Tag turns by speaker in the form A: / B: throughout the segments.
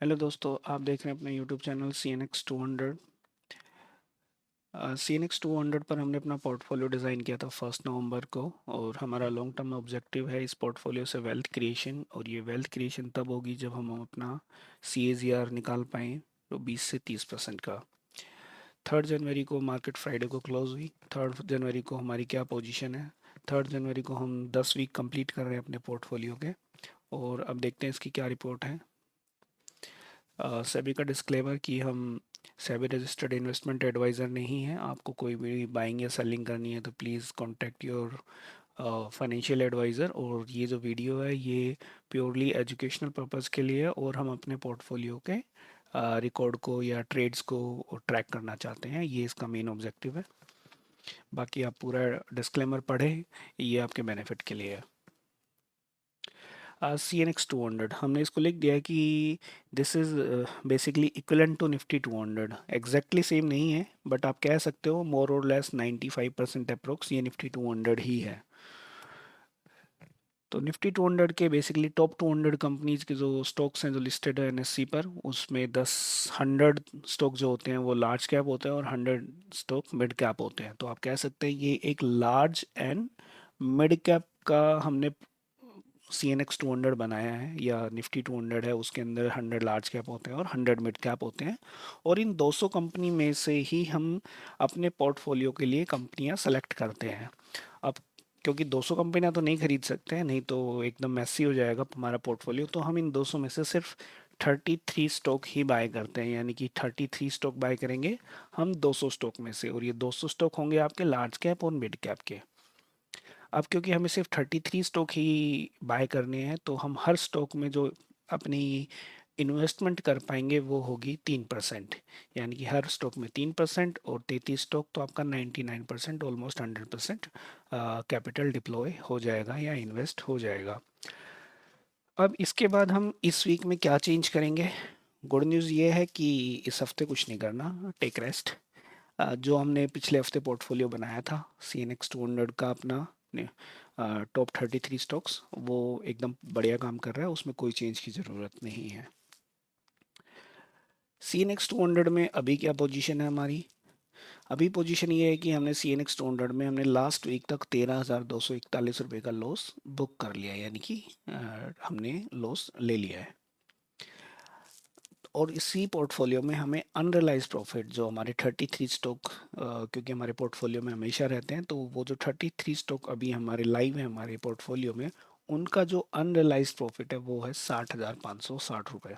A: Hello दोस्तों, आप देख रहे हैं अपने YouTube channel C N X 200। C N X 200 पर हमने अपना पोर्टफोलियो डिज़ाइन किया था 1 नवंबर को। और हमारा लॉन्ग टर्म ऑब्जेक्टिव है इस पोर्टफोलियो से वेल्थ क्रिएशन। और ये वेल्थ क्रिएशन तब होगी जब हम अपना सी ए जी आर निकाल पाएँ, तो 20 से 30% का। 3 जनवरी को मार्केट फ्राइडे को क्लोज हुई। 3 जनवरी को हमारी क्या पोजीशन है? 3 जनवरी को हम 10 वीक कंप्लीट कर रहे हैं अपने पोर्टफोलियो के। और अब देखते हैं इसकी क्या रिपोर्ट है। सेबी का डिस्क्लेमर कि हम सेबी रजिस्टर्ड इन्वेस्टमेंट एडवाइज़र नहीं है। आपको कोई भी बाइंग या सेलिंग करनी है तो please contact your financial adviser. और ये जो वीडियो है ये प्योरली एजुकेशनल पर्पस के लिए है, और हम अपने पोर्टफोलियो के रिकॉर्ड को या ट्रेड्स को ट्रैक करना चाहते हैं, ये इसका मेन ऑब्जेक्टिव है। बाकी आप पूरा डिस्क्लेमर पढ़ें, ये आपके बेनिफिट के लिए है। सी एन एक्स 200 हमने इसको लिख दिया है कि this is basically equivalent to Nifty 200। Exactly same नहीं है, बट आप कह सकते हो मोर और लेस 95% अप्रोक्स ये निफ्टी 200 ही है। तो निफ्टी 200 के बेसिकली टॉप 200 कंपनीज के जो स्टॉक्स हैं जो लिस्टेड है एनएससी पर, उसमें 100 स्टॉक जो होते हैं वो लार्ज कैप होते हैं और 100 स्टॉक मिड कैप होते हैं। तो आप कह सकते हैं ये एक लार्ज एंड मिड कैप का हमने सी एन एक्स 200 बनाया है, या निफ्टी 200 है, उसके अंदर 100 लार्ज कैप होते हैं और 100 मिड कैप होते हैं। और इन 200 कंपनी में से ही हम अपने पोर्टफोलियो के लिए कंपनियां सेलेक्ट करते हैं। अब क्योंकि 200 कंपनियां तो नहीं खरीद सकते हैं, नहीं तो एकदम मैसी हो जाएगा हमारा पोर्टफोलियो, तो हम इन 200 में से सिर्फ 33 स्टॉक ही बाय करते हैं। यानी कि 33 स्टॉक बाय करेंगे हम 200 स्टॉक में से, और ये 200 स्टॉक होंगे आपके लार्ज कैप और मिड कैप के। अब क्योंकि हमें सिर्फ 33 स्टॉक ही बाय करने हैं, तो हम हर स्टॉक में जो अपनी इन्वेस्टमेंट कर पाएंगे वो होगी 3%। यानी कि हर स्टॉक में 3%, और 33 स्टॉक तो आपका 99%, ऑलमोस्ट 100% कैपिटल डिप्लॉय हो जाएगा या इन्वेस्ट हो जाएगा। अब इसके बाद हम इस वीक में क्या चेंज करेंगे? गुड न्यूज़ ये है कि इस हफ्ते कुछ नहीं करना, टेक रेस्ट। जो हमने पिछले हफ्ते पोर्टफोलियो बनाया था सी एन एक्स 200 का अपना टॉप 33 स्टॉक्स, वो एकदम बढ़िया काम कर रहा है, उसमें कोई चेंज की ज़रूरत नहीं है। सी एन एक्स 200 में अभी क्या पोजीशन है हमारी? अभी पोजीशन ये है कि हमने सी एन एक्स 200 में हमने लास्ट वीक तक 13,241 रुपये का लॉस बुक कर लिया है। यानी कि हमने लॉस ले लिया है। और इसी पोर्टफोलियो में हमें अनरियलाइज प्रॉफिट जो हमारे 33 स्टॉक, क्योंकि हमारे पोर्टफोलियो में हमेशा रहते हैं, तो वो जो 33 स्टॉक अभी हमारे लाइव है हमारे पोर्टफोलियो में, उनका जो अनरियलाइज प्रॉफिट है वो है 60,560 रुपये।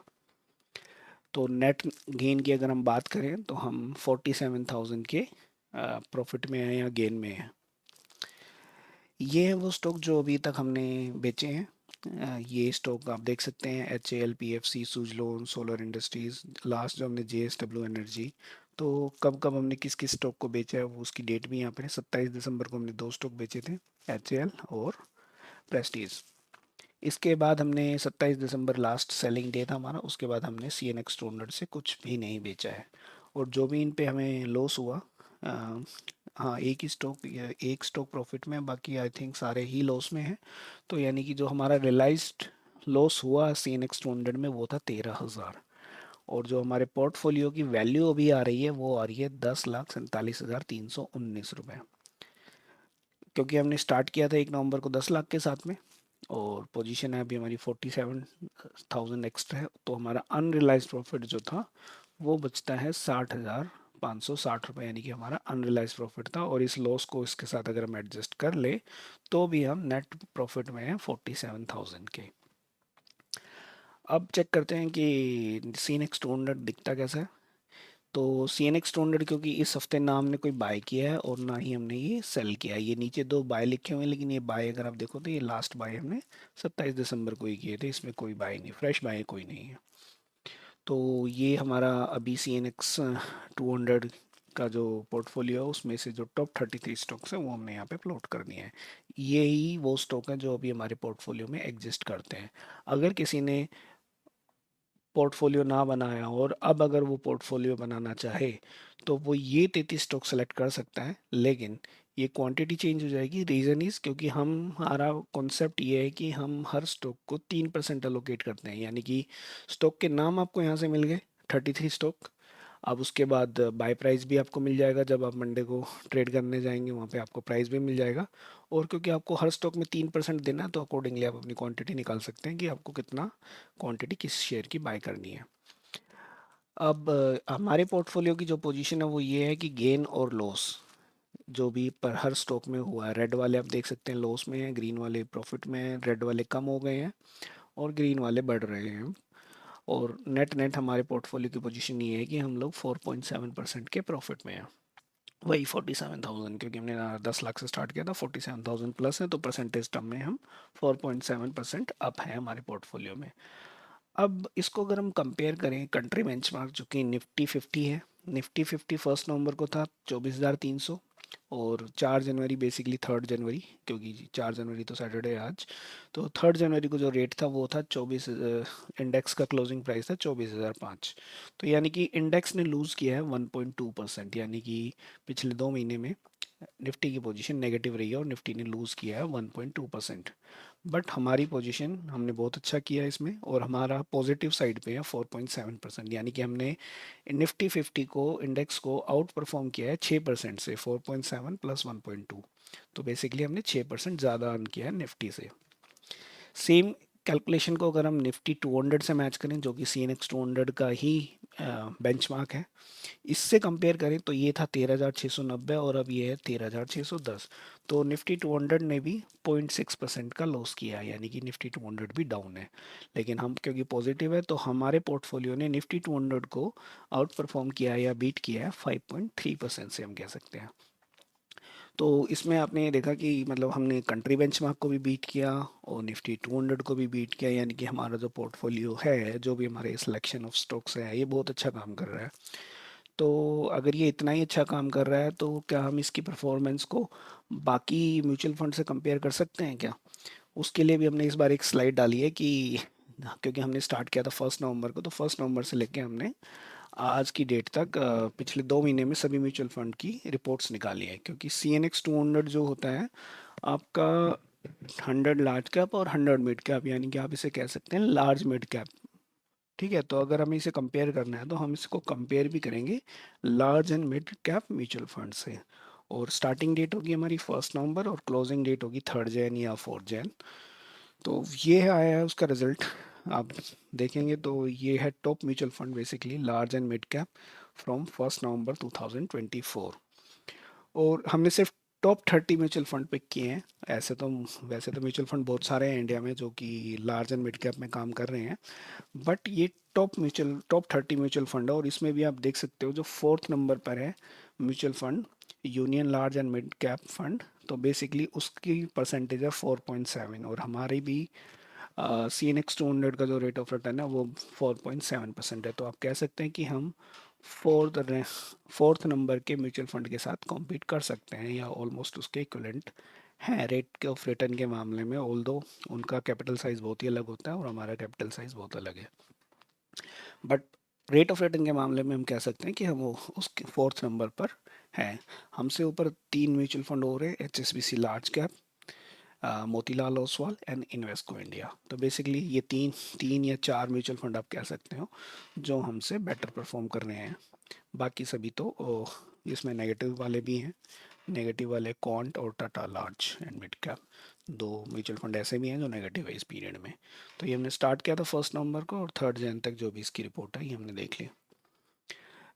A: तो नेट गेन की अगर हम बात करें तो हम 47,000 के प्रॉफिट में हैं या गेन में हैं। ये है वो स्टॉक जो अभी तक हमने बेचे हैं। ये स्टॉक आप देख सकते हैं, H A L, P F C, Suzlon, Solar Industries. Last जो हमने जे एस डब्ल्यू एनर्जी, तो कब कब हमने किस किस स्टॉक को बेचा है वो उसकी डेट भी यहाँ पर है। 27 दिसंबर को हमने 2 स्टॉक बेचे थे, एच ए एल और प्रेस्टीज। इसके बाद हमने 27 दिसंबर लास्ट सेलिंग डे था हमारा, उसके बाद हमने सी एन एक्स 200 से कुछ भी नहीं बेचा है। और जो भी इन पे हमें लॉस हुआ, हाँ एक ही स्टॉक, एक स्टॉक प्रॉफिट में, बाकी आई थिंक सारे ही लॉस में हैं। तो यानी कि जो हमारा रियलाइज्ड लॉस हुआ सी एन एक्स 200 में वो था 13,000। और जो हमारे पोर्टफोलियो की वैल्यू अभी आ रही है वो आ रही है 10,47,319 रुपये। क्योंकि हमने स्टार्ट किया था 1 नवंबर को 10 लाख के साथ में, और पोजीशन है अभी हमारी 47,000 एक्स्ट्रा है, तो हमारा अनरियलाइज प्रॉफिट जो था वो बचता है 60,560 रुपये। यानी कि हमारा अनरियलाइज प्रॉफिट था, और इस लॉस को इसके साथ अगर हम एडजस्ट कर ले तो भी हम नेट प्रॉफिट में हैं 47,000 के। अब चेक करते हैं कि सी एन एक्स 200 दिखता कैसा है। तो सी एन एक्स 200 क्योंकि इस हफ्ते ना हमने कोई बाय किया है और ना ही हमने ये सेल किया है। ये नीचे 2 बाय लिखे हुए हैं, लेकिन ये बाय अगर आप देखो तो ये लास्ट बाय हमने 27 दिसंबर को ही किए थे, इसमें कोई बाय नहीं, फ्रेश बाय कोई नहीं है। तो ये हमारा अभी सी एन एक्स 200 का जो पोर्टफोलियो है उसमें से जो टॉप 33 स्टॉक्स हैं वो हमने यहाँ पे प्लॉट कर दिए हैं। ये ही वो स्टॉक हैं जो अभी हमारे पोर्टफोलियो में एग्जिस्ट करते हैं। अगर किसी ने पोर्टफोलियो ना बनाया और अब अगर वो पोर्टफोलियो बनाना चाहे तो वो ये 33 स्टॉक सेलेक्ट कर सकता है, लेकिन ये क्वांटिटी चेंज हो जाएगी। रीज़न इज़ क्योंकि हम हमारा कॉन्सेप्ट ये है कि हम हर स्टॉक को 3% अलोकेट करते हैं, यानी कि स्टॉक के नाम आपको यहाँ से मिल गए 33 स्टॉक। अब उसके बाद बाय प्राइस भी आपको मिल जाएगा, जब आप मंडे को ट्रेड करने जाएंगे वहाँ पे आपको प्राइस भी मिल जाएगा। और क्योंकि आपको हर स्टॉक में 3% देना है तो अकॉर्डिंगली आप अपनी क्वांटिटी निकाल सकते हैं कि आपको कितना क्वांटिटी किस शेयर की बाय करनी है। अब हमारे पोर्टफोलियो की जो पोजीशन है वो ये है कि गेन और लॉस जो भी पर हर स्टॉक में हुआ है, रेड वाले आप देख सकते हैं लॉस में हैं, ग्रीन वाले प्रॉफिट में हैं, रेड वाले कम हो गए हैं और ग्रीन वाले बढ़ रहे हैं। और नेट नेट हमारे पोर्टफोलियो की पोजीशन ये है कि हम लोग 4.7% के प्रॉफिट में हैं। वही 47,000, क्योंकि हमने 10 लाख से स्टार्ट किया था, 47,000 प्लस है, तो परसेंटेज टर्म में हम 4.7% अप है हमारे पोर्टफोलियो में। अब इसको अगर हम कंपेयर करें कंट्री बेंचमार्क जो कि निफ्टी 50 है, निफ्टी 50 1 नवंबर को था 24,300, और 4 जनवरी बेसिकली 3 जनवरी, क्योंकि 4 जनवरी तो सैटरडे है आज, तो 3 जनवरी को जो रेट था वो था 24, इंडेक्स का क्लोजिंग प्राइस था 24,005। तो यानी कि इंडेक्स ने लूज़ किया है 1.2%, यानी कि पिछले 2 महीने में निफ्टी की पोजीशन नेगेटिव रही है और निफ्टी ने लूज़ किया है 1.2%। बट हमारी पोजीशन हमने बहुत अच्छा किया है इसमें, और हमारा पॉजिटिव साइड पे है 4.7%, यानी कि हमने निफ्टी 50 को इंडेक्स को आउट परफॉर्म किया है 6% से, 4.7 प्लस 1.2, तो बेसिकली हमने 6% ज़्यादा अर्न किया है निफ्टी से। सेम कैलकुलेशन को अगर हम निफ्टी 200 से मैच करें, जो कि सी एन एक्स 200 का ही बेंचमार्क है, इससे कंपेयर करें तो ये था 13,690 और अब ये है 13,610। तो निफ्टी 200 ने भी 0.6% का लॉस किया है, यानी कि निफ्टी 200 भी डाउन है। लेकिन हम क्योंकि पॉजिटिव है तो हमारे पोर्टफोलियो ने निफ्टी 200 को आउट परफॉर्म किया है या बीट किया है 5.3% से, हम कह सकते हैं। तो इसमें आपने ये देखा कि मतलब हमने कंट्री बेंचमार्क को भी बीट किया और निफ्टी 200 को भी बीट किया, यानी कि हमारा जो पोर्टफोलियो है, जो भी हमारे सिलेक्शन ऑफ स्टॉक्स है, ये बहुत अच्छा काम कर रहा है। तो अगर ये इतना ही अच्छा काम कर रहा है तो क्या हम इसकी परफॉर्मेंस को बाकी म्यूचुअल फंड से कंपेयर कर सकते हैं क्या? उसके लिए भी हमने इस बार एक स्लाइड डाली है कि क्योंकि हमने स्टार्ट किया था 1 नवंबर को, तो 1 नवंबर से लेके हमने आज की डेट तक पिछले 2 महीने में सभी म्यूचुअल फंड की रिपोर्ट्स निकाली है। क्योंकि सी एन एक्स 200 जो होता है आपका 100 लार्ज कैप और 100 मिड कैप, यानी कि आप इसे कह सकते हैं लार्ज मिड कैप। ठीक है, तो अगर हमें इसे कंपेयर करना है तो हम इसको कंपेयर भी करेंगे large and mid cap mutual fund से। और स्टार्टिंग डेट होगी हमारी 1 नवंबर और क्लोजिंग डेट होगी 3 जैन या 4 जैन। तो ये है आया है उसका रिजल्ट। आप देखेंगे तो ये है top mutual fund basically large and mid cap from 1 नवंबर 2024। और हमने सिर्फ टॉप 30 म्यूचुअल फंड पिक किए हैं। ऐसे तो वैसे तो म्यूचुअल फंड बहुत सारे हैं इंडिया में जो कि लार्ज एंड मिड कैप में काम कर रहे हैं, बट ये टॉप 30 म्यूचुअल फंड है। और इसमें भी आप देख सकते हो जो 4th नंबर पर है mutual fund union large and mid cap fund, तो बेसिकली उसकी परसेंटेज है 4.7, और हमारी भी सी एन एक्स 200 का जो रेट ऑफ रिटर्न है वो 4.7% है। तो आप कह सकते हैं कि हम फोर्थ फोर्थ नंबर के म्यूचुअल फंड के साथ कॉम्पीट कर सकते हैं या ऑलमोस्ट उसके इक्वलेंट हैं रेट ऑफ रिटर्न के मामले में। ऑल दो उनका कैपिटल साइज बहुत ही अलग होता है और हमारा कैपिटल साइज बहुत अलग है, बट रेट ऑफ रिटर्न के मामले में हम कह सकते हैं कि हम वो उसके 4th नंबर पर हैं। हमसे ऊपर 3 म्यूचुअल फंड हो रहे हैं, H S B C large cap, Motilal Oswal and Invesco India. तो बेसिकली ये तीन तीन या चार म्यूचुअल फंड आप कह सकते हो जो हमसे बेटर परफॉर्म कर रहे हैं। बाकी सभी तो इसमें नेगेटिव वाले भी हैं। नेगेटिव वाले क्वांट और Tata large and mid cap, दो म्यूचुअल फंड ऐसे भी हैं जो नेगेटिव है इस पीरियड में। तो ये हमने स्टार्ट किया था 1 नवंबर को और 3 जैन तक जो भी इसकी रिपोर्ट है ये हमने देख ली।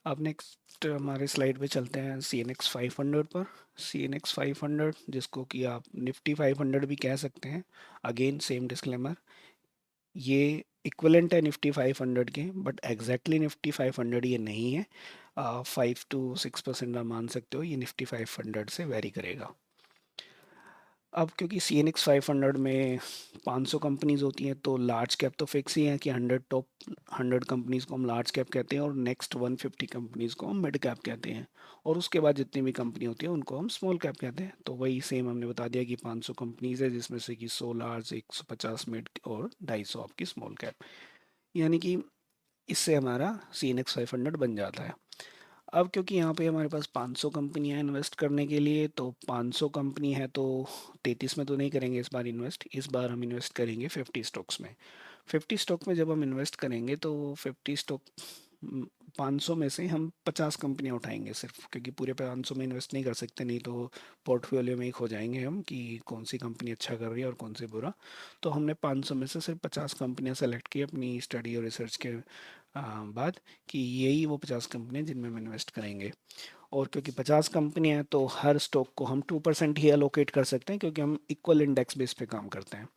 A: अब नेक्स्ट हमारे स्लाइड पे चलते हैं सी एन एक्स 500 पर। सी एन एक्स 500 जिसको कि आप निफ्टी 500 भी कह सकते हैं, अगेन सेम डिस्क्लेमर, ये इक्वलेंट है निफ्टी 500 के, बट एग्जैक्टली निफ्टी 500 ये नहीं है। 5 to 6% आप मान सकते हो ये निफ्टी 500 से वेरी करेगा। अब क्योंकि सी एन एक्स 500 में 500 कंपनीज होती हैं तो लार्ज कैप तो फिक्स ही है कि 100 कंपनीज को हम लार्ज कैप कहते हैं और नेक्स्ट 150 कंपनीज को हम मिड कैप कहते हैं, और उसके बाद जितनी भी कंपनी होती है उनको हम स्मॉल कैप कहते हैं। तो वही सेम हमने बता दिया कि 500 कंपनीज है जिसमें से कि 100 लार्ज, 150 मिड और 250 आपकी स्मॉल कैप, यानी कि इससे हमारा सी एन एक्स 500 बन जाता है। अब क्योंकि यहाँ पे हमारे पास 500 कंपनियां इन्वेस्ट करने के लिए, तो 500 कंपनी है तो 33 में तो नहीं करेंगे इस बार इन्वेस्ट। इस बार हम इन्वेस्ट करेंगे 50 स्टॉक्स में। 50 स्टॉक में जब हम इन्वेस्ट करेंगे तो 50 स्टॉक 500 में से हम 50 कंपनियां उठाएंगे सिर्फ, क्योंकि पूरे 500 में इन्वेस्ट नहीं कर सकते, नहीं तो पोर्टफोलियो में ही खो जाएंगे हम कि कौन सी कंपनी अच्छा कर रही है और कौन सी बुरा। तो हमने 500 में से सिर्फ 50 कंपनियां सेलेक्ट की अपनी स्टडी और रिसर्च के बाद, कि यही वो 50 कंपनियां जिनमें हम इन्वेस्ट करेंगे। और क्योंकि 50 कंपनी है तो हर स्टॉक को हम 2% ही अलोकेट कर सकते हैं, क्योंकि हम इक्वल इंडेक्स बेस पे काम करते हैं।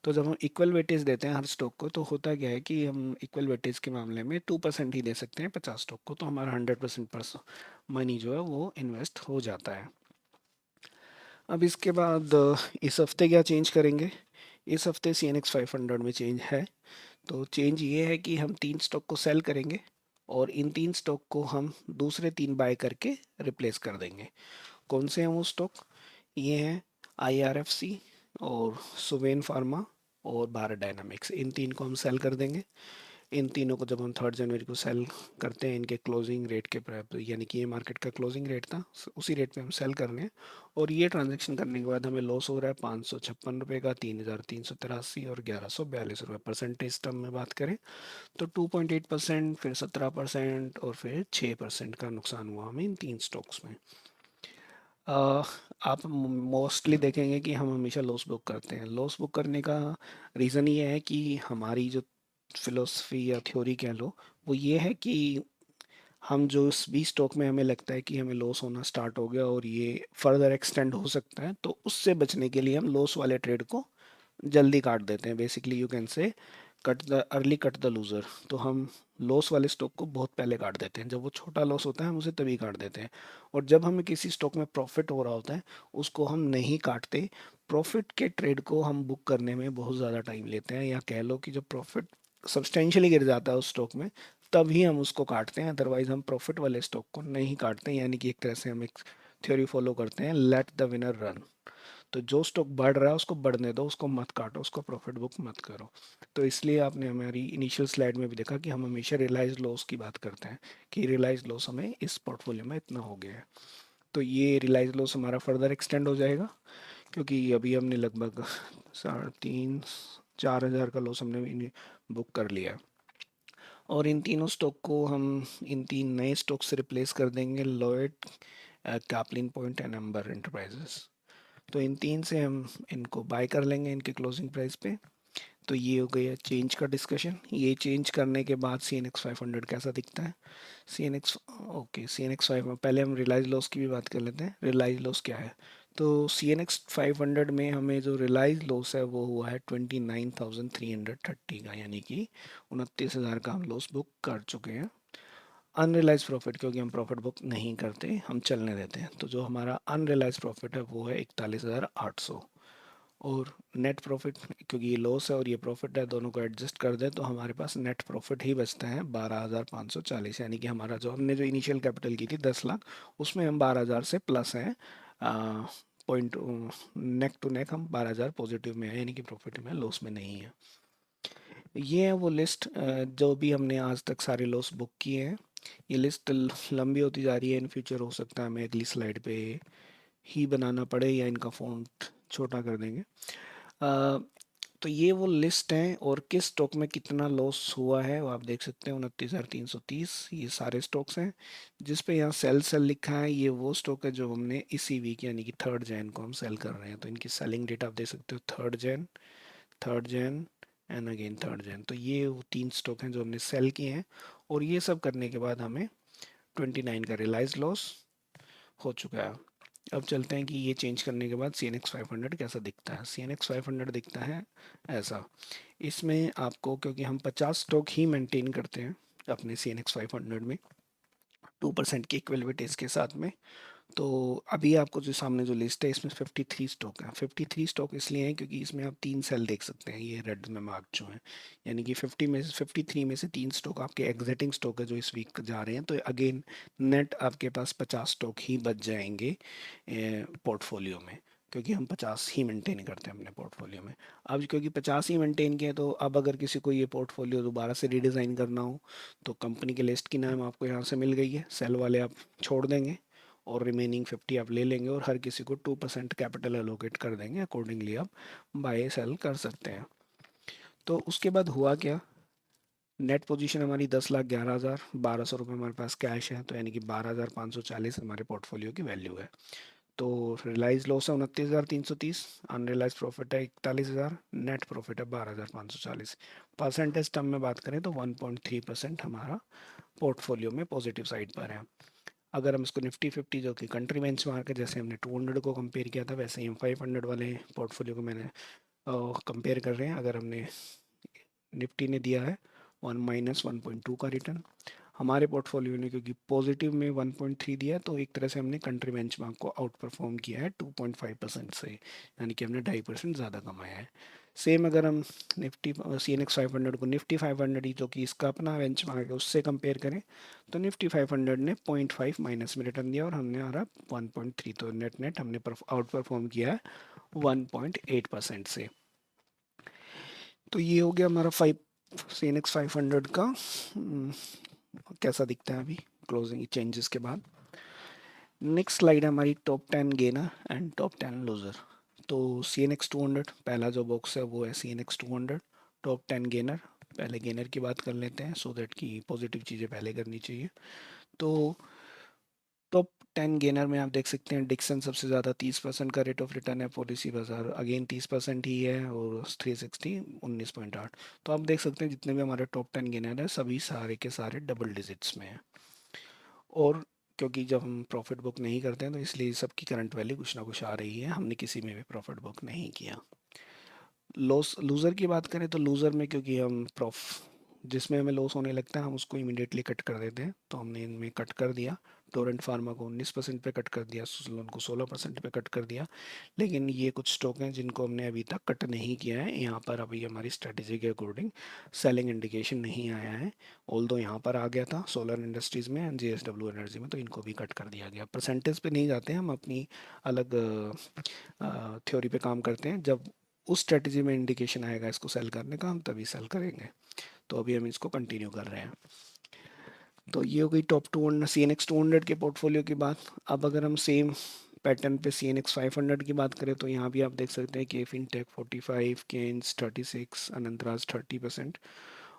A: तो जब हम इक्वल वेटेज देते हैं हर स्टॉक को, तो होता क्या है कि हम इक्वल वेटेज के मामले में 2% ही दे सकते हैं 50 स्टॉक को, तो हमारा 100% मनी जो है वो इन्वेस्ट हो जाता है। अब इसके बाद इस हफ्ते क्या चेंज करेंगे? इस हफ्ते सी एन एक्स 500 में चेंज है। तो चेंज ये है कि हम 3 स्टॉक को सेल करेंगे और इन 3 स्टॉक को हम दूसरे 3 बाय करके रिप्लेस कर देंगे। कौन से हैं वो स्टॉक? ये हैं IRFC और सुवेन फार्मा और भारत डायनामिक्स। इन 3 को हम सेल कर देंगे। इन तीनों को जब हम 3 जनवरी को सेल करते हैं, इनके क्लोजिंग रेट के प्राइस, यानी कि ये मार्केट का क्लोजिंग रेट था, उसी रेट पे हम सेल कर रहे हैं। और ये ट्रांजैक्शन करने के बाद हमें लॉस हो रहा है 556 रुपये का, 3,383 और 1142 रुपये। परसेंटेज टर्म में बात करें तो 2.8%, फिर 17% और फिर 6% का नुकसान हुआ हमें इन 3 स्टॉक्स में। अ, आप मोस्टली देखेंगे कि हम हमेशा लॉस बुक करते हैं। लॉस बुक करने का रीज़न ये है कि हमारी जो फिलोसफी या थ्योरी कह लो, वो ये है कि हम जो इस 20 स्टॉक में हमें लगता है कि हमें लॉस होना स्टार्ट हो गया और ये फर्दर एक्सटेंड हो सकता है, तो उससे बचने के लिए हम लॉस वाले ट्रेड को जल्दी काट देते हैं। Basically you can say cut the early cut the loser. तो हम लॉस वाले स्टॉक को बहुत पहले काट देते हैं, जब वो छोटा लॉस होता है हम उसे तभी काट देते हैं। और जब हमें किसी स्टॉक में प्रॉफिट हो रहा होता है, उसको हम नहीं काटते। प्रॉफिट के ट्रेड को हम बुक करने में बहुत ज़्यादा टाइम लेते हैं, या कह लो कि जब प्रॉफिट सब्सटेंशियली गिर जाता है उस स्टॉक में, तभी हम उसको काटते हैं। अदरवाइज हम प्रॉफिट वाले स्टॉक को नहीं काटते हैं। यानी कि एक तरह से हम एक थ्योरी फॉलो करते हैं, लेट द विनर रन। तो जो स्टॉक बढ़ रहा है उसको बढ़ने दो, उसको मत काटो, उसको प्रॉफिट बुक मत करो। तो इसलिए आपने हमारी इनिशियल स्लाइड में भी देखा कि हम हमेशा रियलाइज लॉस की बात करते हैं, कि रियलाइज लॉस हमें इस पोर्टफोलियो में इतना हो गया है। तो ये रियलाइज लॉस हमारा फर्दर एक्सटेंड हो जाएगा, क्योंकि अभी हमने लगभग 3,500-4,000 का लॉस हमने बुक कर लिया है। और इन तीनों स्टॉक को हम इन 3 नए स्टॉक से रिप्लेस कर देंगे, Lloyd, Caplin point and amber enterprises. तो इन 3 से हम इनको बाय कर लेंगे इनके क्लोजिंग प्राइस पे। तो ये हो गया चेंज का डिस्कशन। ये चेंज करने के बाद सी एन एक्स 500 कैसा दिखता है? C N X, okay, C N X 5 में पहले हम रिलाइज लॉस की भी बात कर लेते हैं। रिलाइज लॉस क्या है? तो सी एन एक्स 500 में हमें जो रिलाइज लॉस है वो हुआ है 29,330 का, यानी कि 29,000 का हम लॉस बुक कर चुके हैं। अनरियलाइज प्रॉफिट, क्योंकि हम प्रॉफिट बुक नहीं करते, हम चलने देते हैं, तो जो हमारा अनरियलाइज प्रॉफिट है वो है 41,800। और नेट प्रॉफिट, क्योंकि ये लॉस है और ये प्रॉफिट है, दोनों को एडजस्ट कर दें तो हमारे पास नेट प्रॉफिट ही बचता है 12,540। यानी कि हमारा जो हमने जो इनिशियल कैपिटल की थी 10 लाख, उसमें हम 12,000 से प्लस हैं। पॉइंट नेक टू नेक हम 12,000 पॉजिटिव में है, यानी कि प्रॉफिट में, लॉस में नहीं है। ये है वो लिस्ट जो भी हमने आज तक सारे लॉस बुक किए हैं। ये लिस्ट लंबी होती जा रही है, इन फ्यूचर हो सकता है हमें अगली स्लाइड पे ही बनाना पड़े या इनका फ़ॉन्ट छोटा कर देंगे। अ, तो ये वो लिस्ट है, और किस स्टॉक में कितना लॉस हुआ है वो आप देख सकते हैं, 29,330। ये सारे स्टॉक्स हैं। जिस पे यहाँ सेल सेल लिखा है, ये वो स्टॉक है जो हमने इसी वीक यानी कि 3 जैन को हम सेल कर रहे हैं। तो इनकी सेलिंग डेट आप देख सकते हो, 3 जैन, 3 जैन एंड अगेन 3 जैन। तो ये वो 3 स्टॉक हैं जो हमने सेल किए हैं। और ये सब करने के बाद हमें 29 का रियलाइज लॉस हो चुका है। अब चलते हैं कि ये चेंज करने के बाद सी एन एक्स 500 कैसा दिखता है। सी एन एक्स 500 दिखता है ऐसा। इसमें आपको, क्योंकि हम 50 स्टॉक ही मेंटेन करते हैं अपने सी एन एक्स 500 में, 2% की इक्वल के साथ में, तो अभी आपको जो सामने जो लिस्ट है इसमें 53 स्टॉक है। 53 स्टॉक इसलिए हैं क्योंकि इसमें आप 3 सेल देख सकते हैं, ये रेड में मार्क जो है, यानी कि 53 में से 3 स्टॉक आपके एग्जिटिंग स्टॉक है जो इस वीक जा रहे हैं। तो अगेन नेट आपके पास 50 स्टॉक ही बच जाएंगे पोर्टफोलियो में। क्योंकि हम 50 ही मेंटेन करते हैं अपने पोर्टफोलियो में। अब क्योंकि 50 ही मेंटेन किए, तो अब अगर किसी को ये पोर्टफोलियो दोबारा से रीडिज़ाइन करना हो, तो कंपनी के लिस्ट की नाम आपको यहाँ से मिल गई है, सेल वाले आप छोड़ देंगे और रिमेनिंग 50 आप ले लेंगे और हर किसी को 2% कैपिटल एलोकेट कर देंगे, अकॉर्डिंगली आप बाय सेल कर सकते हैं। तो उसके बाद हुआ क्या, नेट पोजीशन हमारी 10,11,000, 1200 रुपये हमारे पास कैश है, तो यानी कि 12,540 हमारे पोर्टफोलियो की वैल्यू है। तो रियलाइज लॉस है 29,330, अनरियलाइज प्रॉफिट है 41,000, नेट प्रॉफिट है 12,540। परसेंटेज टर्म में बात करें तो 1.3% हमारा पोर्टफोलियो में पॉजिटिव साइड पर है। अगर हम इसको निफ्टी 50 जो कि कंट्री बेंच मार्क है, जैसे हमने 200 को कंपेयर किया था, वैसे ही हम 500 वाले पोर्टफोलियो को मैंने कंपेयर कर रहे हैं। अगर हमने निफ्टी ने दिया है 1 - 1.2 का रिटर्न, हमारे पोर्टफोलियो ने क्योंकि पॉजिटिव में 1.3 दिया, तो एक तरह से हमने कंट्री बेंचमार्क को आउट परफॉर्म किया है 2.5% से, यानी कि हमने 2.5% ज़्यादा कमाया है। सेम अगर हम निफ्टी CNX 500 को निफ्टी 500 ही जो कि इसका अपना बेंचमार्क है उससे कंपेयर करें, तो निफ्टी 500 ने 0.5 माइनस में रिटर्न दिया और हमने हमारा 1.3, तो नेट नेट हमने आउट परफॉर्म किया है 1.8% से। तो ये हो गया हमारा CNX 500 का कैसा दिखता है अभी क्लोजिंग चेंजेस के बाद। नेक्स्ट स्लाइड है हमारी top 10 gainer and top 10 loser. तो CNX 200 पहला जो बॉक्स है वो है CNX 200 टॉप 10 गेनर। पहले गेनर की बात कर लेते हैं, सो दैट कि पॉजिटिव चीज़ें पहले करनी चाहिए। तो टॉप 10 गेनर में आप देख सकते हैं डिक्सन सबसे ज़्यादा 30% का रेट ऑफ रिटर्न है, पॉलिसी बाजार अगेन 30% ही है, और 360 19.8। तो आप देख सकते हैं जितने भी हमारे टॉप 10 गेनर है सभी सारे के सारे डबल डिजिट्स में हैं। और क्योंकि जब हम प्रॉफिट बुक नहीं करते हैं, तो इसलिए सबकी करंट वैल्यू कुछ ना कुछ आ रही है, हमने किसी में भी प्रॉफिट बुक नहीं किया। लॉस लूज़र की बात करें तो लूज़र में क्योंकि हम प्रॉफ जिसमें हमें लॉस होने लगता है हम उसको इमीडिएटली कट कर देते हैं, तो हमने इनमें कट कर दिया। टोरेंट फार्मा को 19% पे कट कर दिया, सुजलोन को 16% पे कट कर दिया। लेकिन ये कुछ स्टॉक हैं जिनको हमने अभी तक कट नहीं किया है, यहाँ पर अभी हमारी स्ट्रेटेजी के अकॉर्डिंग सेलिंग इंडिकेशन नहीं आया है। ऑल दो यहाँ पर आ गया था सोलर इंडस्ट्रीज़ में एंड JSW एनर्जी में, तो इनको भी कट कर दिया गया। परसेंटेज पे नहीं जाते हैं हम, अपनी अलग थ्योरी पे काम करते हैं। जब उस स्ट्रेटजी में इंडिकेशन आएगा इसको सेल करने का, हम तभी सेल करेंगे। तो अभी हम इसको कंटिन्यू कर रहे हैं। तो ये हो गई टॉप 200 CNX 200 के पोर्टफोलियो की बात। अब अगर हम सेम पैटर्न पे CNX 500 की बात करें, तो यहाँ भी आप देख सकते हैं कि फिनटेक 45, केन्स 36, अनंतराज 30%,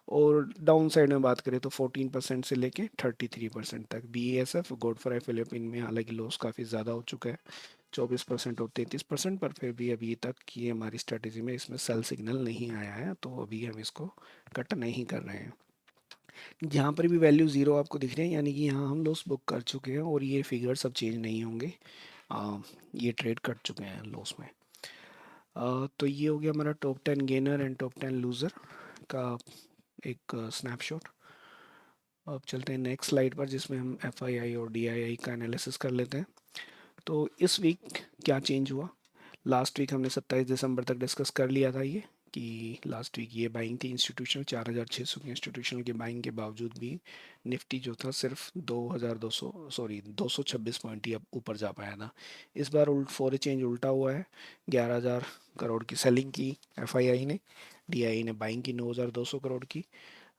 A: और डाउन साइड में बात करें तो 14% से लेके 33% तक। BASF गोडफ्राई फिलिपिन में हालांकि लॉस काफ़ी ज़्यादा हो चुका है, 24% और 33%, पर फिर भी अभी तक की हमारी स्ट्रेटेजी में इसमें सेल सिग्नल नहीं आया है, तो अभी हम इसको कट नहीं कर रहे हैं। यहाँ पर भी वैल्यू ज़ीरो आपको दिख रही है, यानी कि यहाँ हम लॉस बुक कर चुके हैं और ये फिगर सब चेंज नहीं होंगे। ये ट्रेड कट चुके हैं लॉस में। तो ये हो गया हमारा top 10 gainer and top 10 loser का एक स्नैपशॉट। अब चलते हैं नेक्स्ट स्लाइड पर, जिसमें हम FII और DII का एनालिसिस कर लेते हैं। तो इस वीक क्या चेंज हुआ, लास्ट वीक हमने 27 दिसंबर तक डिस्कस कर लिया था ये, कि लास्ट वीक ये बाइंग थी इंस्टीट्यूशनल, 4,600 की इंस्टीट्यूशनल की बाइंग के बावजूद भी निफ्टी जो था सिर्फ 226 पॉइंट ही अब ऊपर जा पाया था। इस बार फॉर चेंज उल्टा हुआ है, 11,000 करोड़ की सेलिंग की FII ने, DII ने बाइंग की 9,200 करोड़ की।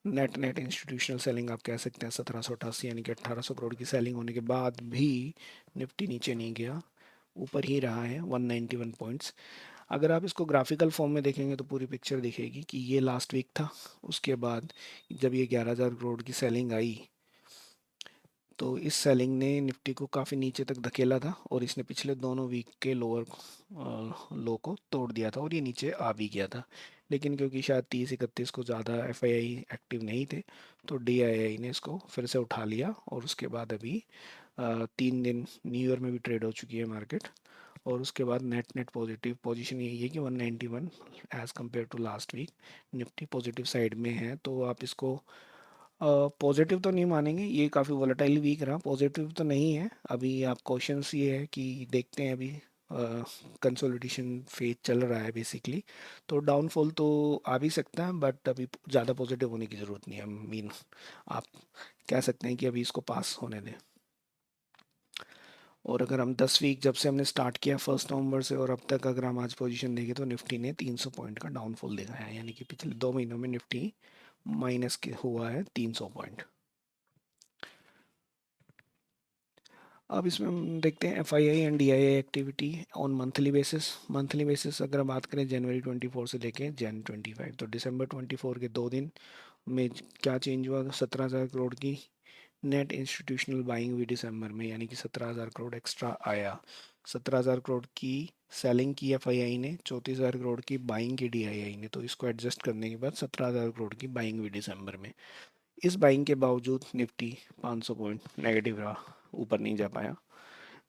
A: नेट नेट इंस्टीट्यूशनल सेलिंग आप कह सकते हैं 1788, यानी कि 1800 करोड़ की सेलिंग होने के बाद भी निफ्टी नीचे नहीं गया, ऊपर ही रहा है 191 पॉइंट्स। अगर आप इसको ग्राफिकल फॉर्म में देखेंगे तो पूरी पिक्चर दिखेगी कि ये लास्ट वीक था, उसके बाद जब ये 11,000 करोड़ की सेलिंग आई, तो इस सेलिंग ने निफ्टी को काफ़ी नीचे तक धकेला था और इसने पिछले दोनों वीक के लोअर लो को तोड़ दिया था और ये नीचे आ भी गया था। लेकिन क्योंकि शायद 30-31 को ज़्यादा FII एक्टिव नहीं थे, तो DII ने इसको फिर से उठा लिया और उसके बाद अभी 3 दिन न्यू ईयर में भी ट्रेड हो चुकी है मार्केट, और उसके बाद नेट नेट पॉजिटिव पोजीशन यही है कि 191 as compare to last week Nifty positive side में है। तो आप इसको पॉजिटिव तो नहीं मानेंगे, ये काफ़ी वोलेटाइल वीक रहा, पॉजिटिव तो नहीं है। अभी आप क्वेश्चंस ये है कि देखते हैं अभी कंसोलिडेशन फेज चल रहा है बेसिकली, तो डाउनफॉल तो आ भी सकता है, बट अभी ज़्यादा पॉजिटिव होने की ज़रूरत नहीं है। आप कह सकते हैं कि अभी इसको पास होने दें। और अगर हम 10 वीक जब से हमने स्टार्ट किया 1 नवंबर से और अब तक अगर हम आज पोजीशन देखें तो निफ्टी ने 300 पॉइंट का डाउनफॉल दिखाया है, यानी कि पिछले 2 महीनों में निफ्टी माइनस के हुआ है 300 पॉइंट। अब इसमें हम देखते हैं FII and DII activity on monthly basis. Monthly basis अगर हम बात करें जनवरी 24 से लेके जन 25, तो दिसंबर 24 के 2 दिन में क्या चेंज हुआ, 17,000 करोड़ की नेट इंस्टीट्यूशनल बाइंग हुई दिसंबर में, यानी कि 17,000 करोड़ एक्स्ट्रा आया। 17,000 करोड़ की सेलिंग की FII ने, 34,000 करोड़ की बाइंग की DII ने, तो इसको एडजस्ट करने के बाद 17,000 करोड़ की बाइंग हुई दिसंबर में। इस बाइंग के बावजूद निफ्टी 500 पॉइंट नेगेटिव रहा, ऊपर नहीं जा पाया।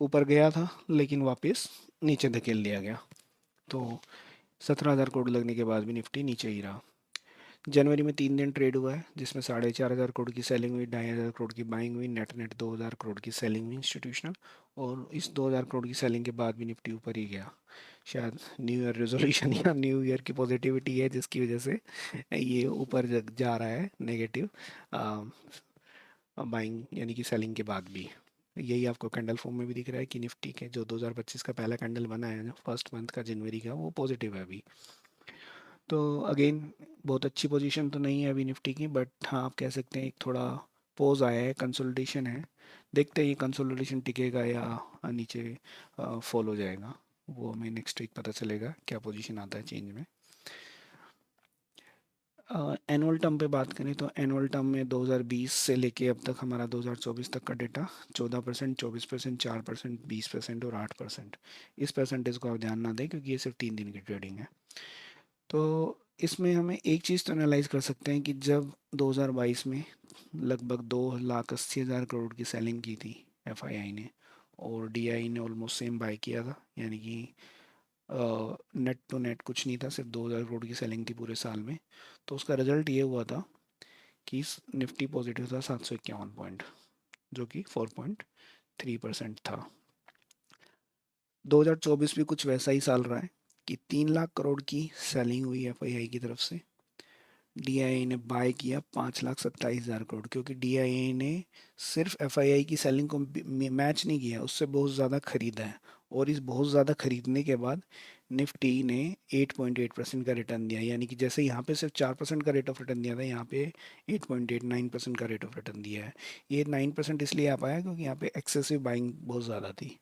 A: ऊपर गया था लेकिन वापस नीचे धकेल दिया गया, तो 17,000 करोड़ लगने के बाद भी निफ्टी नीचे ही रहा। जनवरी में 3 दिन ट्रेड हुआ है जिसमें 4,500 करोड़ की सेलिंग हुई, 2,500 करोड़ की बाइंग हुई, नेट नेट 2,000 करोड़ की सेलिंग हुई इंस्टीट्यूशनल। और इस 2,000 करोड़ की सेलिंग के बाद भी निफ्टी ऊपर ही गया। शायद न्यू ईयर रेजोल्यूशन या न्यू ईयर की पॉजिटिविटी है जिसकी वजह से ये ऊपर जा रहा है नेगेटिव बाइंग, यानी कि सेलिंग के बाद भी। यही आपको कैंडल फॉर्म में भी दिख रहा है कि निफ्टी के जो 2025 का पहला कैंडल बना है, जो फर्स्ट मंथ का जनवरी का, वो पॉजिटिव है अभी। तो अगेन बहुत अच्छी पोजीशन तो नहीं है अभी निफ्टी की, बट हाँ आप कह सकते हैं एक थोड़ा पोज आया है, कंसोलिडेशन है। देखते हैं ये कंसोलिडेशन टिकेगा या नीचे फॉल हो जाएगा, वो हमें नेक्स्ट वीक पता चलेगा क्या पोजीशन आता है चेंज में। एनुअल टर्म पे बात करें तो एनुअल टर्म में 2020 से लेके अब तक हमारा 2024 तक का डेटा 14%, 24%, 4%, 20% और 8%। इस परसेंटेज को आप ध्यान ना दें क्योंकि ये सिर्फ 3 दिन की ट्रेडिंग है। तो इसमें हमें एक चीज़ तो एनालाइज कर सकते हैं कि जब 2022 में लगभग 2,80,000 करोड़ की सेलिंग की थी FII ने, और DI ने ऑलमोस्ट सेम बाय किया था, यानी कि नेट टू नेट कुछ नहीं था, सिर्फ 2,000 करोड़ की सेलिंग थी पूरे साल में। तो उसका रिजल्ट ये हुआ था कि निफ्टी पॉजिटिव था 751 पॉइंट, जो कि 4.3% था। 2024 भी कुछ वैसा ही साल रहा है कि 3 लाख करोड़ की सेलिंग हुई FII की तरफ से। DII ने बाय किया 5,27,000 करोड़, क्योंकि DII ने सिर्फ FII की सेलिंग को मैच नहीं किया, उससे बहुत ज़्यादा खरीदा है। और इस बहुत ज़्यादा खरीदने के बाद निफ्टी ने 8.8% का रिटर्न दिया, यानी कि जैसे यहाँ पे सिर्फ 4% का रेट ऑफ रिटर्न दिया था, यहाँ पे 8.89% का रेट ऑफ रिटर्न दिया है। ये 9% इसलिए आ पाया क्योंकि यहाँ पे एक्सेसिव बाइंग बहुत ज़्यादा थी।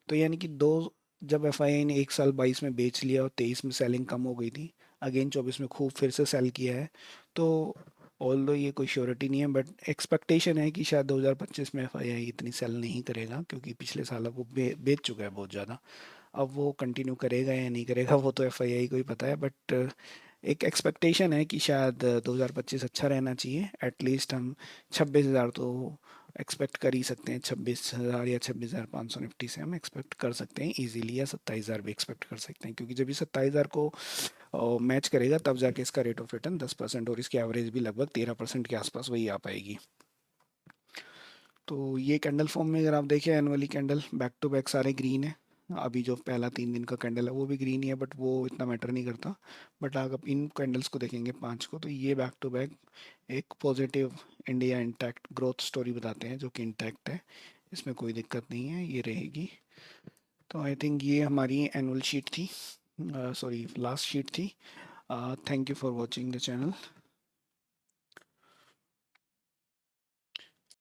A: तो यानी कि दो, जब FII ने एक साल 22 में बेच लिया और 23 में सेलिंग कम हो गई थी, अगेन 24 में खूब फिर से सेल किया है। तो ऑल दो ये कोई श्योरिटी नहीं है, बट एक्सपेक्टेशन है कि शायद 2025 में FII इतनी सेल नहीं करेगा क्योंकि पिछले साल अब वो बेच चुका है बहुत ज़्यादा। अब वो कंटिन्यू करेगा या नहीं करेगा वो तो FII को ही पता है, बट एक एक्सपेक्टेशन है कि शायद 2025 अच्छा रहना चाहिए। एटलीस्ट हम 26,000 तो एक्सपेक्ट कर ही सकते हैं, 26,000 या 26,500 निफ्टी से हम एक्सपेक्ट कर सकते हैं इजीली, या 27,000 भी एक्सपेक्ट कर सकते हैं, क्योंकि जब ये 27,000 को मैच करेगा तब जाके इसका रेट ऑफ रिटर्न 10% और इसकी एवरेज भी लगभग 13% के आसपास वही आ पाएगी। तो ये कैंडल फॉर्म में अगर आप देखें annually candle back to back सारे ग्रीन है। अभी जो पहला 3 दिन का कैंडल है वो भी ग्रीन ही है, बट वो इतना मैटर नहीं करता। बट अगर आप इन कैंडल्स को देखेंगे 5 को, तो ये बैक टू बैक एक positive India intact growth story बताते हैं, जो कि इंटैक्ट है, इसमें कोई दिक्कत नहीं है, ये रहेगी। तो आई थिंक ये हमारी एनुअल शीट थी, सॉरी लास्ट शीट थी। Thank you for watching the channel.